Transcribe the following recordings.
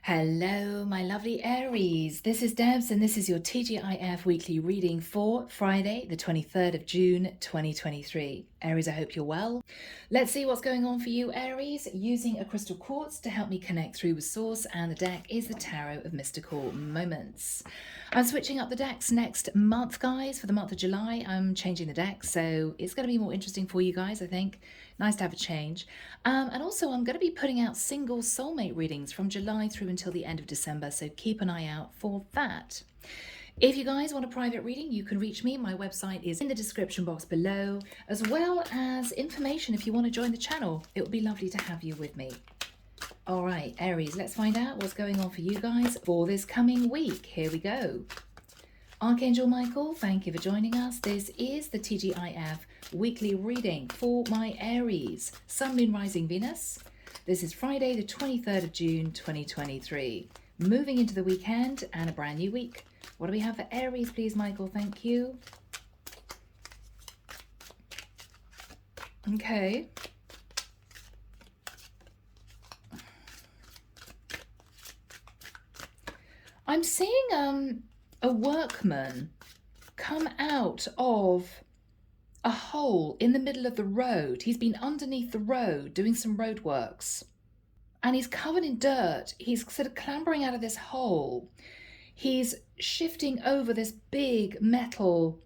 Hello, my lovely Aries. This is Debs, and this is your T.G.I.F weekly reading for Friday, the 23rd of June, 2023. Aries, I hope you're well. Let's see what's going on for you, Aries, using a crystal quartz to help me connect through with Source, and the deck is the Tarot of Mystical Moments. I'm switching up the decks next month, guys. For the month of July, I'm changing the deck, so it's going to be more interesting for you guys, I think. Nice to have a change. And also, I'm going to be putting out single soulmate readings from July through until the end of December, so keep an eye out for that. If you guys want a private reading, you can reach me. My website is in the description box below, as well as information if you want to join the channel. It would be lovely to have you with me. All right, Aries, let's find out what's going on for you guys for this coming week. Here we go. Archangel Michael, thank you for joining us. This is the T.G.I.F weekly reading for my Aries, Sun, Moon, Rising, Venus. This is Friday, the 23rd of June, 2023. Moving into the weekend and a brand new week. What do we have for Aries, please, Michael? Thank you. Okay. I'm seeing a workman come out of a hole in the middle of the road. He's been underneath the road doing some road works, and he's covered in dirt. He's sort of clambering out of this hole. He's shifting over this big metal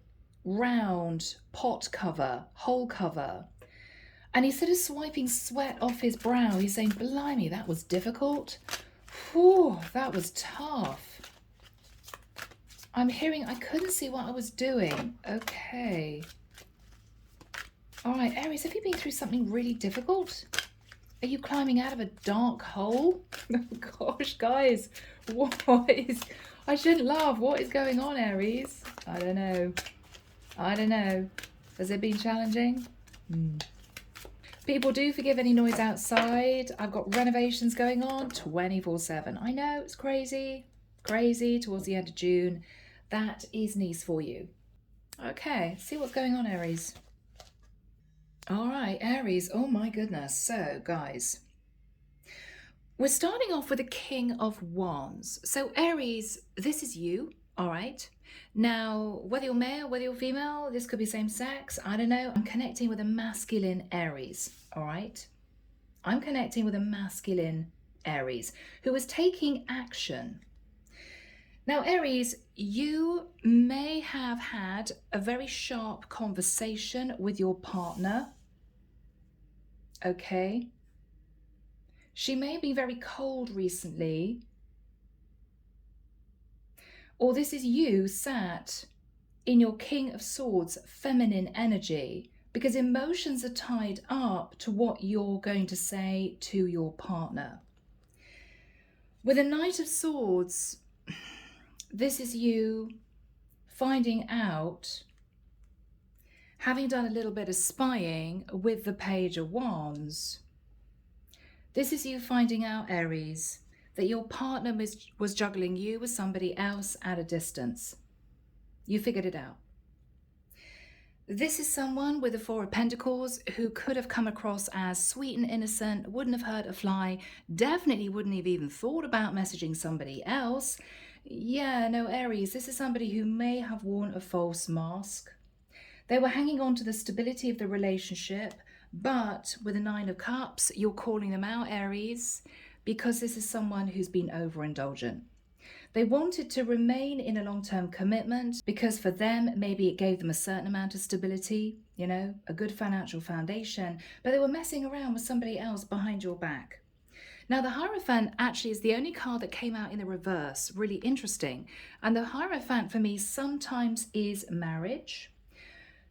round pot cover, hole cover, and he's sort of swiping sweat off his brow. He's saying, blimey, that was difficult. Whew, that was tough. I'm hearing, I couldn't see what I was doing. Okay. All right, Aries, have you been through something really difficult? Are you climbing out of a dark hole? Oh gosh, guys, what is... I shouldn't laugh. What is going on, Aries? I don't know. I don't know. Has it been challenging? People, do forgive any noise outside. I've got renovations going on 24/7. I know, it's crazy. Crazy towards the end of June. That is Nice for you. Okay, see what's going on, Aries. All right, Aries. Oh my goodness. So, guys, we're starting off with the King of Wands. So, Aries, this is you. All right. Now, whether you're male, whether you're female, this could be same sex. I don't know. I'm connecting with a masculine Aries. All right. I'm connecting with a masculine Aries who is taking action. Now, Aries, you may have had a very sharp conversation with your partner. Okay. She may be very cold recently. Or this is you sat in your King of Swords feminine energy, because emotions are tied up to what you're going to say to your partner. With a Knight of Swords, this is you finding out, having done a little bit of spying with the Page of Wands. This is you finding out, Aries, that your partner was juggling you with somebody else at a distance. You figured it out. This is someone with the Four of Pentacles who could have come across as sweet and innocent, wouldn't have hurt a fly, definitely wouldn't have even thought about messaging somebody else. Yeah, no, Aries, this is somebody who may have worn a false mask. They were hanging on to the stability of the relationship, but with the Nine of Cups, you're calling them out, Aries, because this is someone who's been overindulgent. They wanted to remain in a long-term commitment because for them, maybe it gave them a certain amount of stability, you know, a good financial foundation, but they were messing around with somebody else behind your back. Now, the Hierophant actually is the only card that came out in the reverse, really interesting. And the Hierophant for me sometimes is marriage.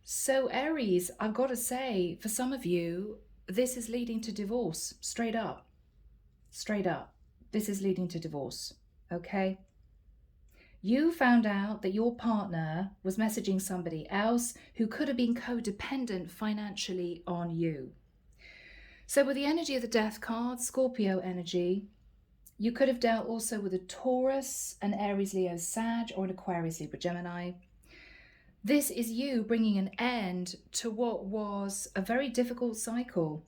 So Aries, I've got to say, for some of you, this is leading to divorce, straight up. Straight up. This is leading to divorce, okay? You found out that your partner was messaging somebody else who could have been codependent financially on you. So with the energy of the Death card, Scorpio energy, you could have dealt also with a Taurus, an Aries, Leo, Sag, or an Aquarius, Libra, Gemini. This is you bringing an end to what was a very difficult cycle.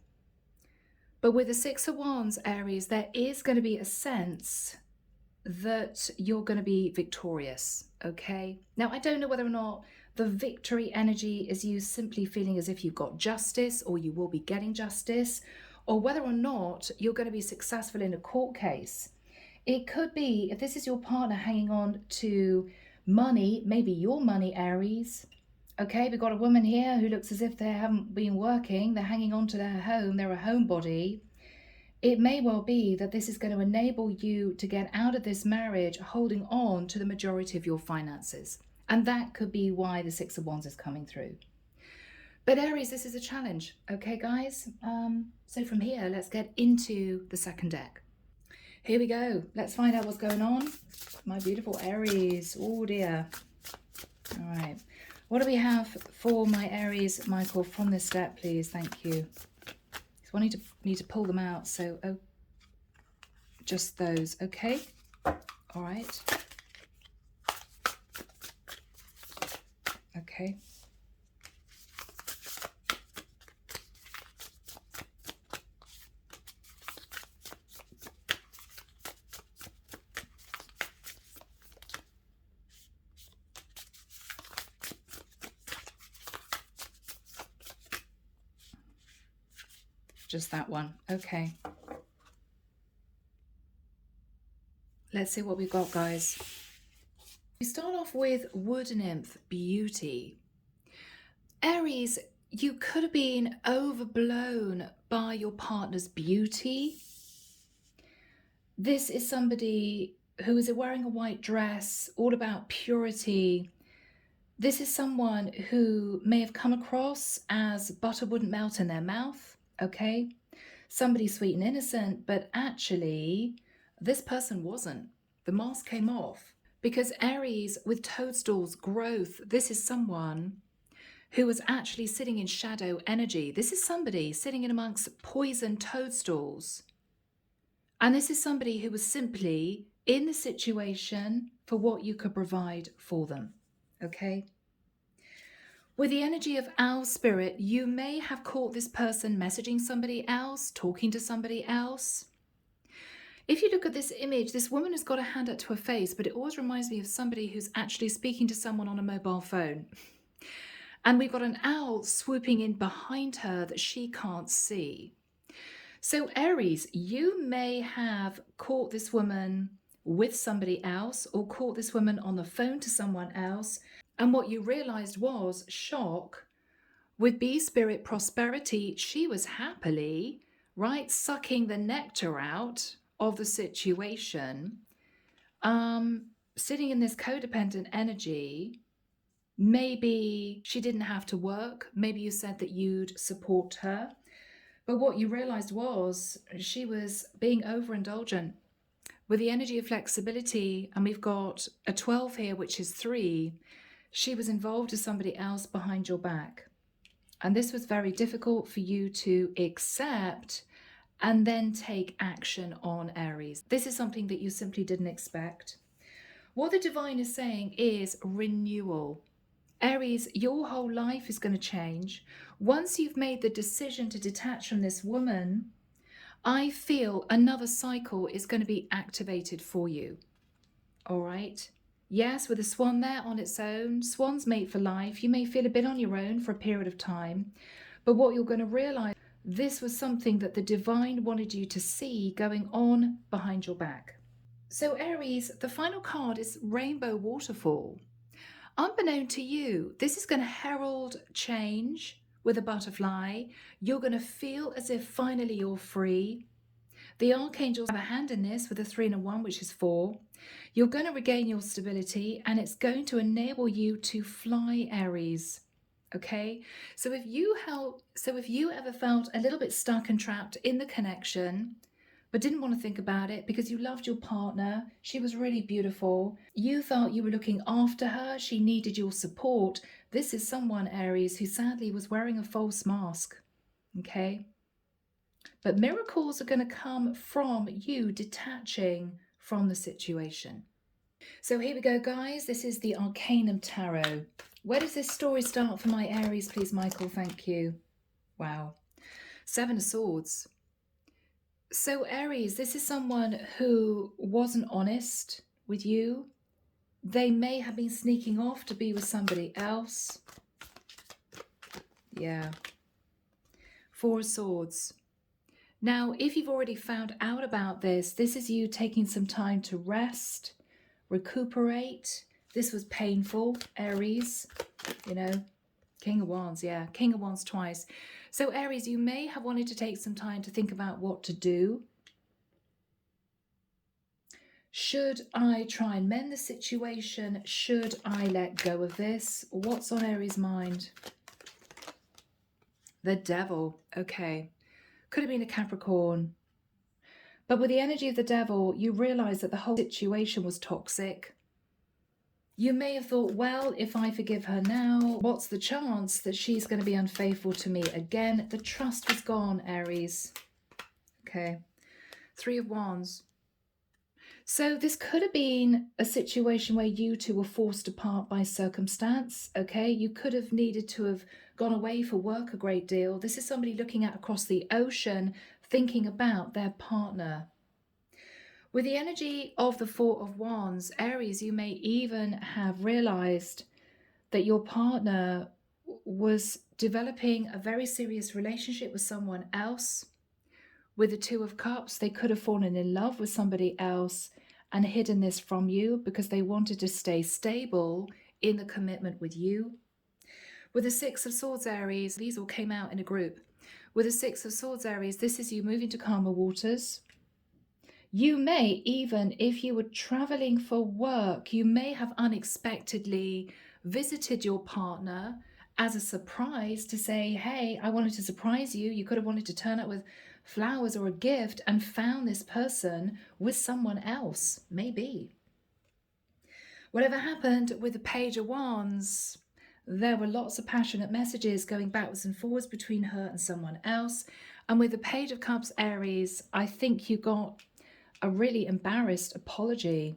But with the Six of Wands, Aries, there is going to be a sense that you're going to be victorious, okay? Now, I don't know whether or not the victory energy is you simply feeling as if you've got justice or you will be getting justice, or whether or not you're going to be successful in a court case. It could be, if this is your partner hanging on to money, maybe your money, Aries. Okay, we've got a woman here who looks as if they haven't been working. They're hanging on to their home. They're a homebody. It may well be that this is going to enable you to get out of this marriage holding on to the majority of your finances. And that could be why the Six of Wands is coming through. But Aries, this is a challenge. Okay, guys? So from here, let's get into the second deck. Here we go. Let's find out what's going on. My beautiful Aries. Oh dear. All right. What do we have for my Aries, Michael, from this deck, please? Thank you. So I need to pull them out. So, oh, just those. Okay. All right. Okay. Just that one. Okay. Let's see what we've got, guys. We start off with Wood Nymph, Beauty. Aries, you could have been overblown by your partner's beauty. This is somebody who is wearing a white dress, all about purity. This is someone who may have come across as butter wouldn't melt in their mouth. Okay, somebody sweet and innocent, but actually this person wasn't. The mask came off because Aries with toadstools, growth, this is someone who was actually sitting in shadow energy. This is somebody sitting in amongst poison toadstools. And this is somebody who was simply in the situation for what you could provide for them. Okay. With the energy of owl spirit, you may have caught this person messaging somebody else, talking to somebody else. If you look at this image, this woman has got a hand up to her face, but it always reminds me of somebody who's actually speaking to someone on a mobile phone. And we've got an owl swooping in behind her that she can't see. So Aries, you may have caught this woman with somebody else or caught this woman on the phone to someone else. And what you realized was shock. With bee spirit prosperity, she was happily, right, sucking the nectar out of the situation, sitting in this codependent energy. Maybe she didn't have to work. Maybe you said that you'd support her. But what you realized was she was being overindulgent. With the energy of flexibility, and we've got a 12 here, which is 3, she was involved with somebody else behind your back. And this was very difficult for you to accept and then take action on, Aries. This is something that you simply didn't expect. What the divine is saying is renewal. Aries, your whole life is going to change. Once you've made the decision to detach from this woman, I feel another cycle is going to be activated for you. All right. Yes, with a swan there on its own, swans mate for life. You may feel a bit on your own for a period of time, but what you're going to realize, this was something that the divine wanted you to see going on behind your back. So Aries, the final card is Rainbow Waterfall. Unbeknown to you, this is going to herald change with a butterfly. You're going to feel as if finally you're free. The archangels have a hand in this with a 3 and a 1, which is 4. You're going to regain your stability and it's going to enable you to fly, Aries. Okay, so if you ever felt a little bit stuck and trapped in the connection, but didn't want to think about it because you loved your partner, she was really beautiful, you felt you were looking after her, she needed your support, this is someone, Aries, who sadly was wearing a false mask. Okay, but miracles are going to come from you detaching from the situation. So here we go, guys. This is the Arcanum Tarot. Where does this story start for my Aries, please, Michael? Thank you. Wow. 7 of Swords. So Aries, this is someone who wasn't honest. with you. They may have been sneaking off to be with somebody else. Yeah. Four of Swords. Now, if you've already found out about this, this is you taking some time to rest, recuperate. This was painful, Aries, you know. King of Wands, yeah. King of Wands twice. So, Aries, you may have wanted to take some time to think about what to do. Should I try and mend the situation? Should I let go of this? What's on Aries' mind? The Devil. Okay. Could have been a Capricorn. But with the energy of the Devil, you realize that the whole situation was toxic. You may have thought, well, if I forgive her now, what's the chance that she's going to be unfaithful to me again? The trust was gone, Aries. Okay. Three of Wands. So this could have been a situation where you two were forced apart by circumstance, okay? You could have needed to have gone away for work a great deal. This is somebody looking at across the ocean, thinking about their partner. With the energy of the Four of Wands, Aries, you may even have realized that your partner was developing a very serious relationship with someone else. With the Two of Cups, they could have fallen in love with somebody else and hidden this from you because they wanted to stay stable in the commitment with you. With the Six of Swords, Aries, these all came out in a group. With the Six of Swords, Aries, this is you moving to calmer waters. You may even, if you were traveling for work, you may have unexpectedly visited your partner as a surprise to say, hey, I wanted to surprise you. You could have wanted to turn up with flowers or a gift and found this person with someone else, maybe. Whatever happened with the Page of Wands, there were lots of passionate messages going backwards and forwards between her and someone else. And with the Page of Cups, Aries, I think you got a really embarrassed apology.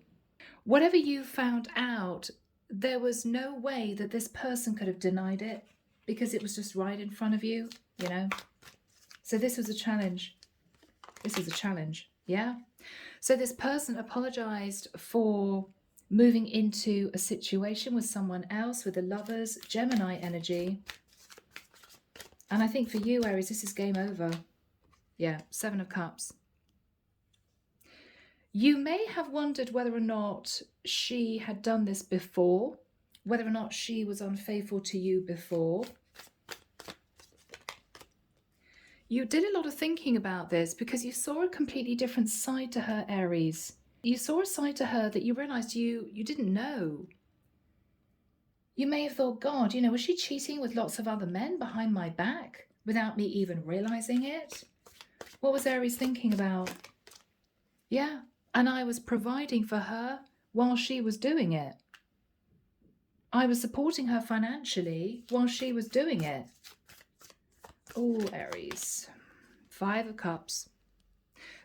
Whatever you found out, there was no way that this person could have denied it because it was just right in front of you, you know. So this was a challenge. This was a challenge, yeah? So this person apologized for moving into a situation with someone else, with the Lovers, Gemini energy. And I think for you, Aries, this is game over. Yeah, Seven of Cups. You may have wondered whether or not she had done this before, whether or not she was unfaithful to you before. You did a lot of thinking about this because you saw a completely different side to her, Aries. You saw a side to her that you realized you didn't know. You may have thought, God, you know, was she cheating with lots of other men behind my back without me even realizing it? What was Aries thinking about? Yeah, and I was providing for her while she was doing it. I was supporting her financially while she was doing it. Oh, Aries. Five of Cups.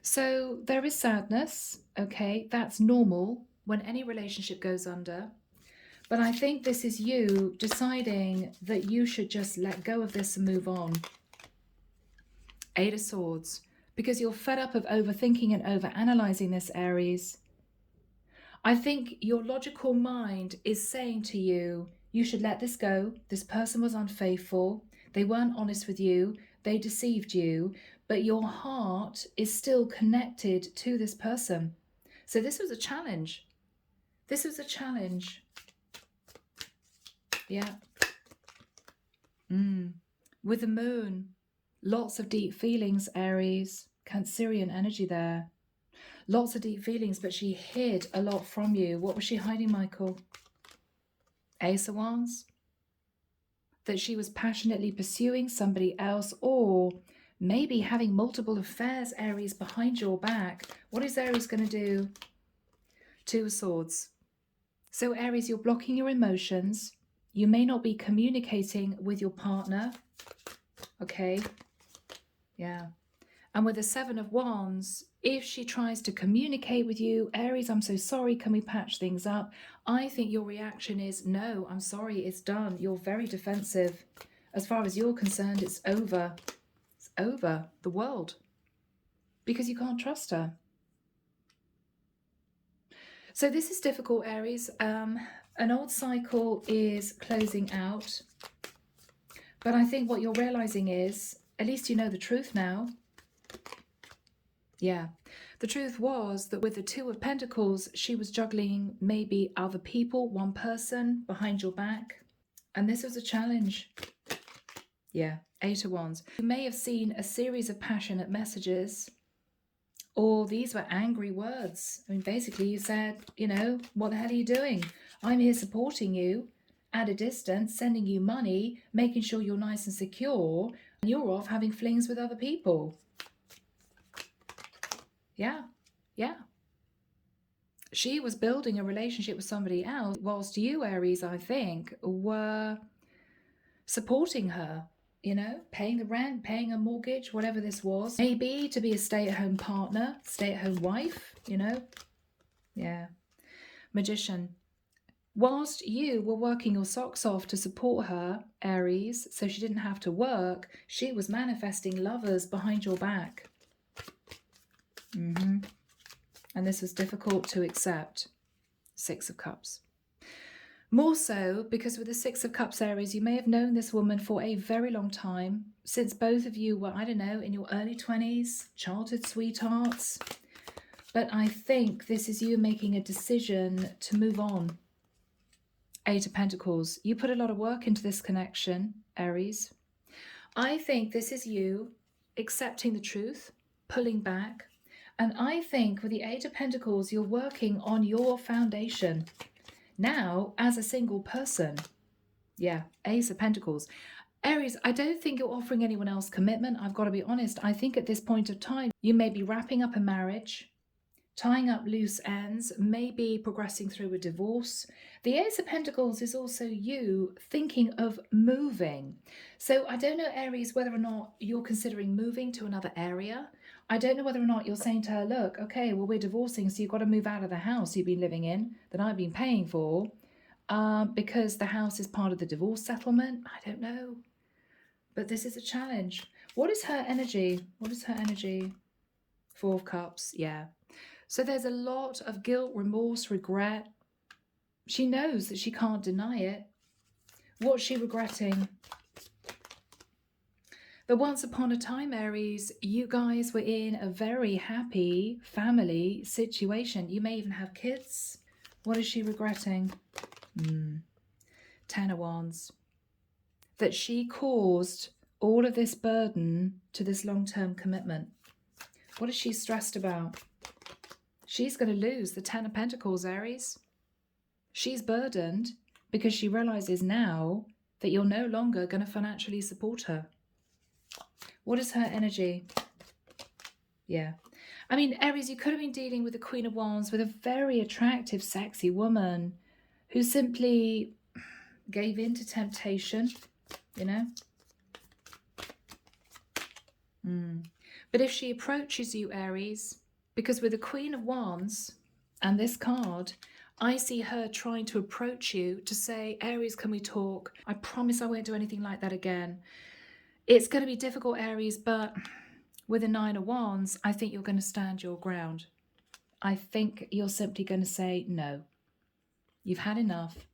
So there is sadness, okay? That's normal when any relationship goes under. But I think this is you deciding that you should just let go of this and move on. Eight of Swords. Because you're fed up of overthinking and overanalyzing this, Aries. I think your logical mind is saying to you, you should let this go. This person was unfaithful. They weren't honest with you. They deceived you. But your heart is still connected to this person. So this was a challenge. This was a challenge. Yeah. With the moon, lots of deep feelings, Aries. Cancerian energy there. Lots of deep feelings, but she hid a lot from you. What was she hiding, Michael? Ace of Wands. That she was passionately pursuing somebody else, or maybe having multiple affairs, Aries, behind your back. What is Aries going to do? Two of Swords. So Aries, you're blocking your emotions. You may not be communicating with your partner. Okay. Yeah. And with the Seven of Wands, if she tries to communicate with you, Aries, I'm so sorry, can we patch things up? I think your reaction is, no, I'm sorry, it's done. You're very defensive. As far as you're concerned, it's over. It's over. The world. Because you can't trust her. So this is difficult, Aries. An old cycle is closing out. But I think what you're realizing is, at least you know the truth now. Yeah. The truth was that with the Two of Pentacles, she was juggling maybe other people, one person behind your back. And this was a challenge. Yeah. Eight of Wands. You may have seen a series of passionate messages, or these were angry words. I mean, basically you said, you know, what the hell are you doing? I'm here supporting you at a distance, sending you money, making sure you're nice and secure, and you're off having flings with other people. Yeah, yeah. She was building a relationship with somebody else, whilst you, Aries, I think, were supporting her, you know, paying the rent, paying a mortgage, whatever this was. Maybe to be a stay-at-home partner, stay-at-home wife, you know. Yeah. Magician. Whilst you were working your socks off to support her, Aries, so she didn't have to work, she was manifesting lovers behind your back. And this was difficult to accept. Six of Cups. More so because with the Six of Cups, Aries, you may have known this woman for a very long time, since both of you were, I don't know, in your early 20s, childhood sweethearts. But I think this is you making a decision to move on. Eight of Pentacles. You put a lot of work into this connection, Aries. I think this is you accepting the truth, pulling back. And I think with the Eight of Pentacles, you're working on your foundation now as a single person. Yeah, Ace of Pentacles. Aries, I don't think you're offering anyone else commitment. I've got to be honest. I think at this point of time, you may be wrapping up a marriage, tying up loose ends, maybe progressing through a divorce. The Ace of Pentacles is also you thinking of moving. So I don't know, Aries, whether or not you're considering moving to another area. I don't know whether or not you're saying to her, look, okay, well, we're divorcing, so you've got to move out of the house you've been living in that I've been paying for because the house is part of the divorce settlement. I don't know. But this is a challenge. What is her energy? What is her energy? Four of Cups. Yeah. So there's a lot of guilt, remorse, regret. She knows that she can't deny it. What's she regretting? But once upon a time, Aries, you guys were in a very happy family situation. You may even have kids. What is she regretting? Ten of Wands. That she caused all of this burden to this long-term commitment. What is she stressed about? She's going to lose the Ten of Pentacles, Aries. She's burdened because she realizes now that you're no longer going to financially support her. What is her energy? Yeah. I mean, Aries, you could have been dealing with the Queen of Wands, with a very attractive, sexy woman who simply gave in to temptation, you know. But if she approaches you, Aries, because with the Queen of Wands and this card, I see her trying to approach you to say, Aries, can we talk? I promise I won't do anything like that again. It's going to be difficult, Aries, but with the Nine of Wands, I think you're going to stand your ground. I think you're simply going to say, no, you've had enough.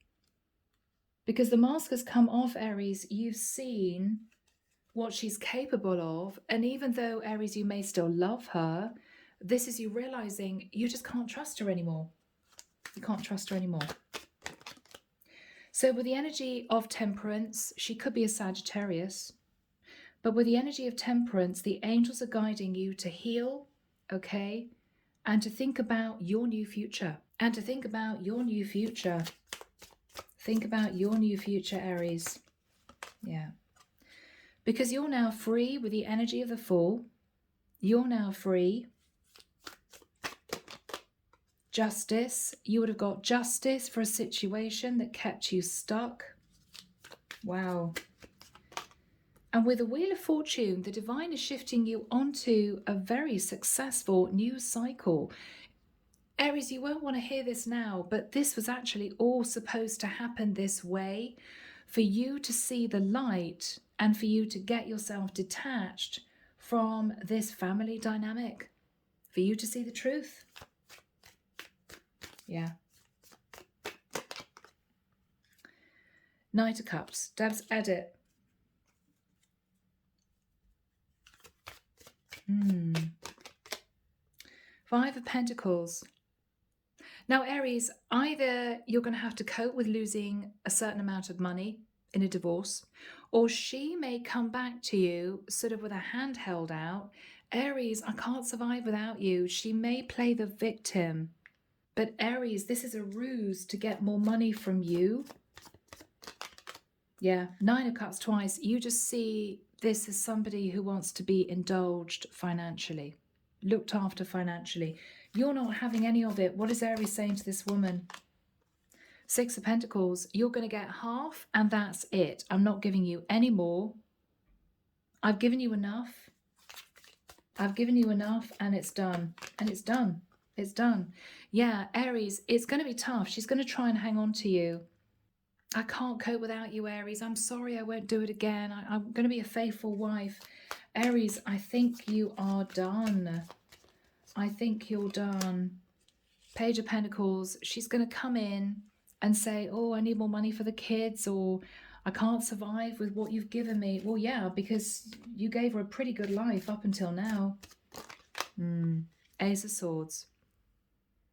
Because the mask has come off, Aries. You've seen what she's capable of. And even though, Aries, you may still love her, this is you realizing you just can't trust her anymore. You can't trust her anymore. So with the energy of Temperance, she could be a Sagittarius. But with the energy of Temperance, the angels are guiding you to heal, okay? And to think about your new future. And to think about your new future. Think about your new future, Aries. Yeah. Because you're now free with the energy of the Fool. You're now free. Justice. You would have got justice for a situation that kept you stuck. Wow. And with the Wheel of Fortune, the Divine is shifting you onto a very successful new cycle. Aries, you won't want to hear this now, but this was actually all supposed to happen this way for you to see the light and for you to get yourself detached from this family dynamic, for you to see the truth. Yeah. Knight of Cups. Deb's edit. Five of Pentacles. Now, Aries, either you're going to have to cope with losing a certain amount of money in a divorce, or she may come back to you sort of with a hand held out. Aries, I can't survive without you. She may play the victim. But Aries, this is a ruse to get more money from you. Yeah, Nine of Cups twice. You just see this as somebody who wants to be indulged financially, looked after financially. You're not having any of it. What is Aries saying to this woman? Six of Pentacles. You're going to get half and that's it. I'm not giving you any more. I've given you enough. I've given you enough and it's done. And it's done. It's done. Yeah, Aries, it's going to be tough. She's going to try and hang on to you. I can't cope without you, Aries. I'm sorry, I won't do it again. I'm going to be a faithful wife. Aries, I think you are done. I think you're done. Page of Pentacles. She's going to come in and say, oh, I need more money for the kids, or I can't survive with what you've given me. Well, yeah, because you gave her a pretty good life up until now. Ace of Swords.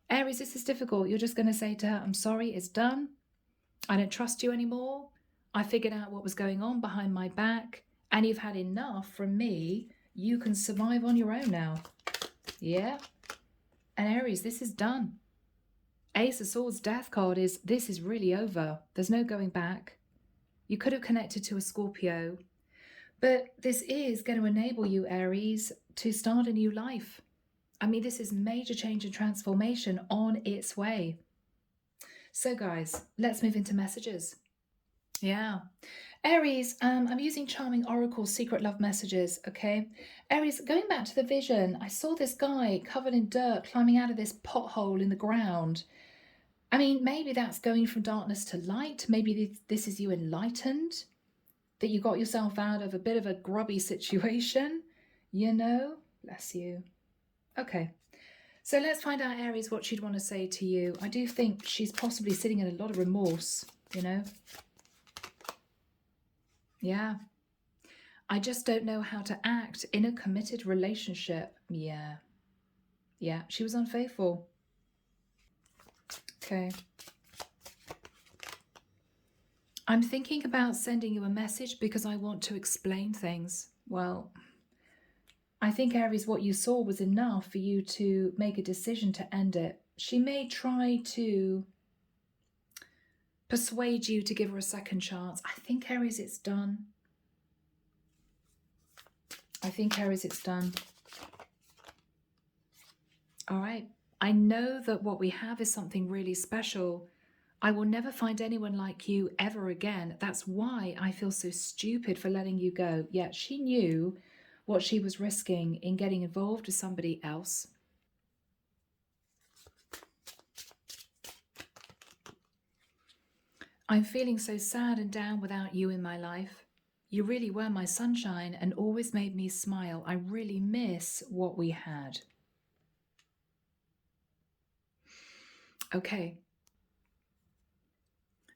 Aries, this is difficult. You're just going to say to her, I'm sorry, it's done. I don't trust you anymore. I figured out what was going on behind my back, and you've had enough from me. You can survive on your own now. Yeah. And Aries, this is done. Ace of Swords death card is, this is really over. There's no going back. You could have connected to a Scorpio, but this is going to enable you, Aries, to start a new life. I mean, this is major change and transformation on its way. So guys, let's move into messages. Yeah. Aries, I'm using Charming Oracle Secret Love Messages, okay? Aries, going back to the vision, I saw this guy covered in dirt climbing out of this pothole in the ground. I mean, maybe that's going from darkness to light. Maybe this is you enlightened, that you got yourself out of a bit of a grubby situation, you know? Bless you. Okay. So let's find out, Aries, what she'd want to say to you. I do think she's possibly sitting in a lot of remorse, you know? Yeah. I just don't know how to act in a committed relationship. Yeah. Yeah, she was unfaithful. Okay. I'm thinking about sending you a message because I want to explain things. Well, I think, Aries, what you saw was enough for you to make a decision to end it. She may try to persuade you to give her a second chance. I think, Aries, it's done. I think, Aries, it's done. All right. I know that what we have is something really special. I will never find anyone like you ever again. That's why I feel so stupid for letting you go. Yet she knew what she was risking in getting involved with somebody else. I'm feeling so sad and down without you in my life. You really were my sunshine and always made me smile. I really miss what we had. Okay.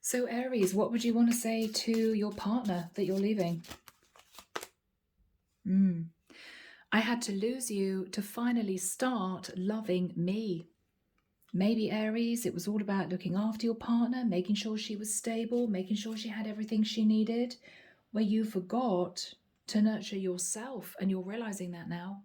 So Aries, what would you want to say to your partner that you're leaving? I had to lose you to finally start loving me. Maybe, Aries, it was all about looking after your partner, making sure she was stable, making sure she had everything she needed, where you forgot to nurture yourself, and you're realizing that now.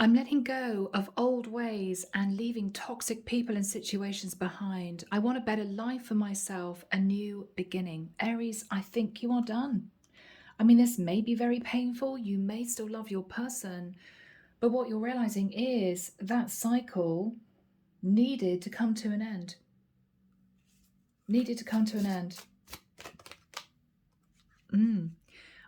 I'm letting go of old ways and leaving toxic people and situations behind. I want a better life for myself, a new beginning. Aries, I think you are done. I mean, this may be very painful. You may still love your person, but what you're realizing is that cycle needed to come to an end. Needed to come to an end.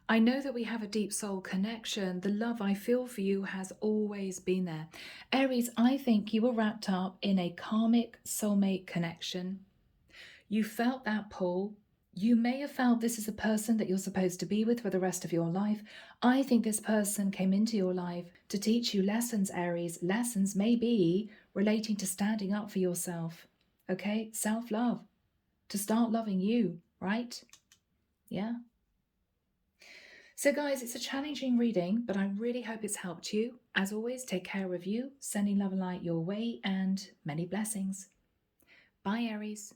I know that we have a deep soul connection. The love I feel for you has always been there. Aries, I think you were wrapped up in a karmic soulmate connection. You felt that pull. You may have felt this is a person that you're supposed to be with for the rest of your life. I think this person came into your life to teach you lessons, Aries. Lessons maybe relating to standing up for yourself, okay? Self-love, to start loving you, right? Yeah. So guys, it's a challenging reading, but I really hope it's helped you. As always, take care of you, sending love and light your way, and many blessings. Bye, Aries.